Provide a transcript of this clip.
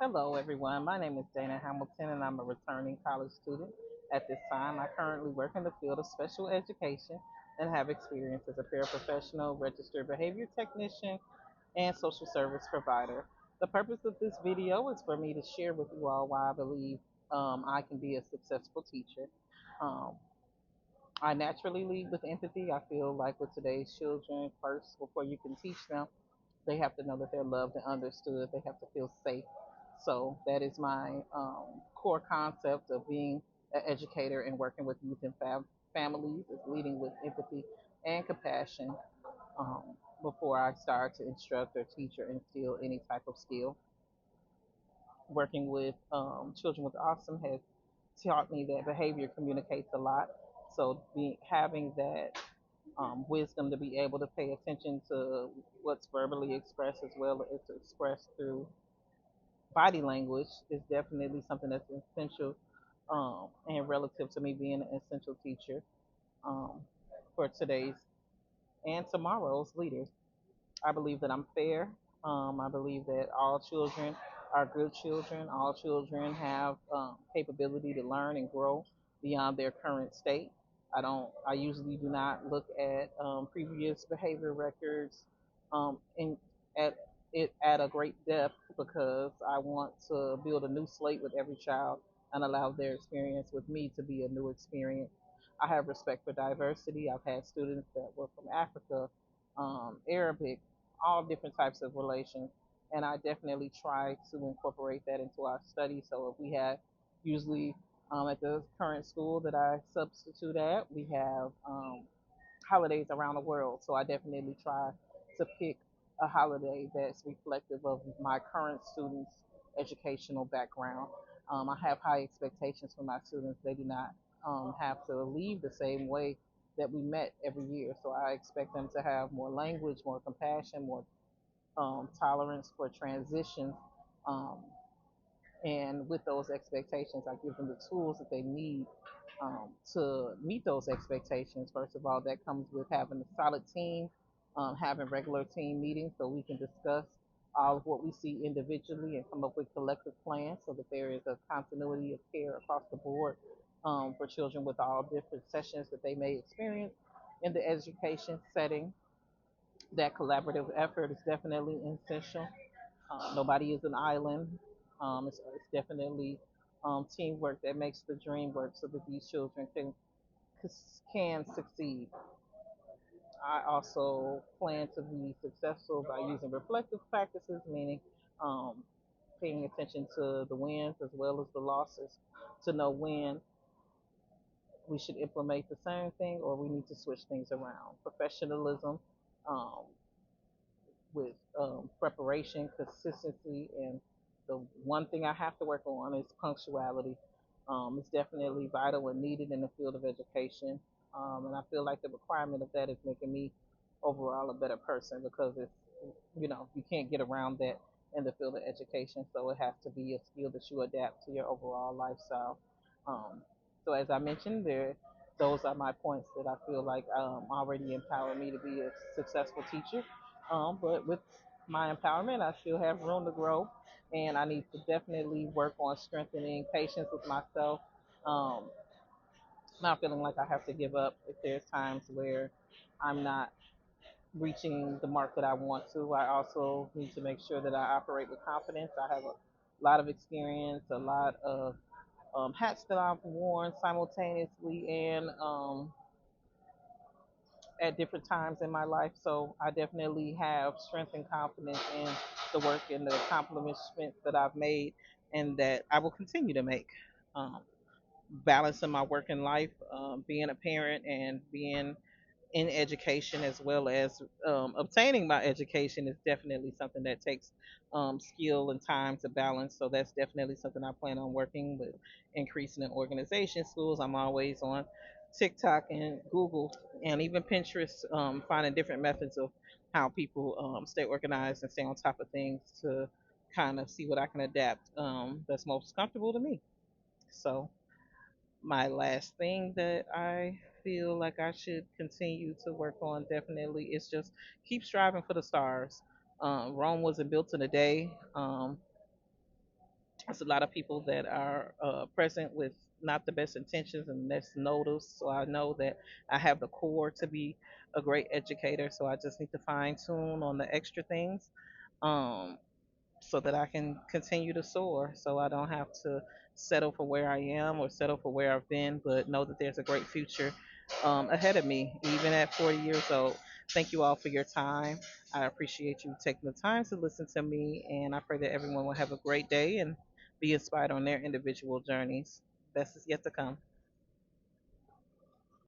Hello, everyone. My name is Dana Hamilton, and I'm a returning college student. At this time, I currently work in the field of special education and have experience as a paraprofessional, registered behavior technician, and social service provider. The purpose of this video is for me to share with you all why I believe I can be a successful teacher. Um, I naturally lead with empathy. I feel like with today's children, first, before you can teach them, they have to know that they're loved and understood. They have to feel safe. So that is my core concept of being an educator and working with youth and families is leading with empathy and compassion um, before I start to instruct or teach or instill any type of skill. Working with children with autism has taught me that behavior communicates a lot. So having that wisdom to be able to pay attention to what's verbally expressed as well as expressed through body language is definitely something that's essential and relative to me being an essential teacher um, for today's and tomorrow's leaders. I believe that I'm fair. I believe that all children are good children. All children have capability to learn and grow beyond their current state. I don't. I usually do not look at previous behavior records in at it at a great depth because I want to build a new slate with every child and allow their experience with me to be a new experience. I have respect for diversity. I've had students that were from Africa, Arabic, all different types of relations. And I definitely try to incorporate that into our study. So if we have usually at the current school that I substitute at, we have holidays around the world. So I definitely try to pick a holiday that's reflective of my current students' educational background. I have high expectations for my students. They do not have to leave the same way that we met every year. So I expect them to have more language, more compassion, more tolerance for transitions. Um, and with those expectations, I give them the tools that they need to meet those expectations. First of all, that comes with having a solid team, having regular team meetings so we can discuss all of what we see individually and come up with collective plans so that there is a continuity of care across the board for children with all different sessions that they may experience in the education setting. That collaborative effort is definitely essential. Nobody is an island. It's definitely teamwork that makes the dream work so that these children can succeed. I also plan to be successful by using reflective practices, meaning um, paying attention to the wins as well as the losses to know when we should implement the same thing or we need to switch things around. Professionalism, um, with preparation, consistency, and the one thing I have to work on is punctuality. It's definitely vital and needed in the field of education, and I feel like the requirement of that is making me overall a better person because it's you can't get around that in the field of education, so it has to be a skill that you adapt to your overall lifestyle. Um, so as I mentioned, those are my points that I feel like already empower me to be a successful teacher. But with my empowerment, I still have room to grow, and I need to definitely work on strengthening patience with myself. Um, Not feeling like I have to give up if there's times where I'm not reaching the mark that I want to. I also need to make sure that I operate with confidence. I have a lot of experience, a lot of hats that I've worn simultaneously and at different times in my life. So I definitely have strength and confidence in the work and the accomplishments that I've made and that I will continue to make. Um, Balancing my work and life, being a parent and being in education as well as obtaining my education is definitely something that takes skill and time to balance. So that's definitely something I plan on working with, increasing in organization schools. I'm always on TikTok and Google and even Pinterest, finding different methods of how people stay organized and stay on top of things to kind of see what I can adapt that's most comfortable to me. So my last thing that I feel like I should continue to work on definitely is just keep striving for the stars. Rome wasn't built in a day. There's a lot of people that are present with not the best intentions, and that's noticed. So I know that I have the core to be a great educator. So I just need to fine tune on the extra things. Um, so that I can continue to soar, so I don't have to settle for where I am or settle for where I've been, but know that there's a great future ahead of me, even at 40 years old. Thank you all for your time. I appreciate you taking the time to listen to me, and I pray that everyone will have a great day and be inspired on their individual journeys. Best is yet to come.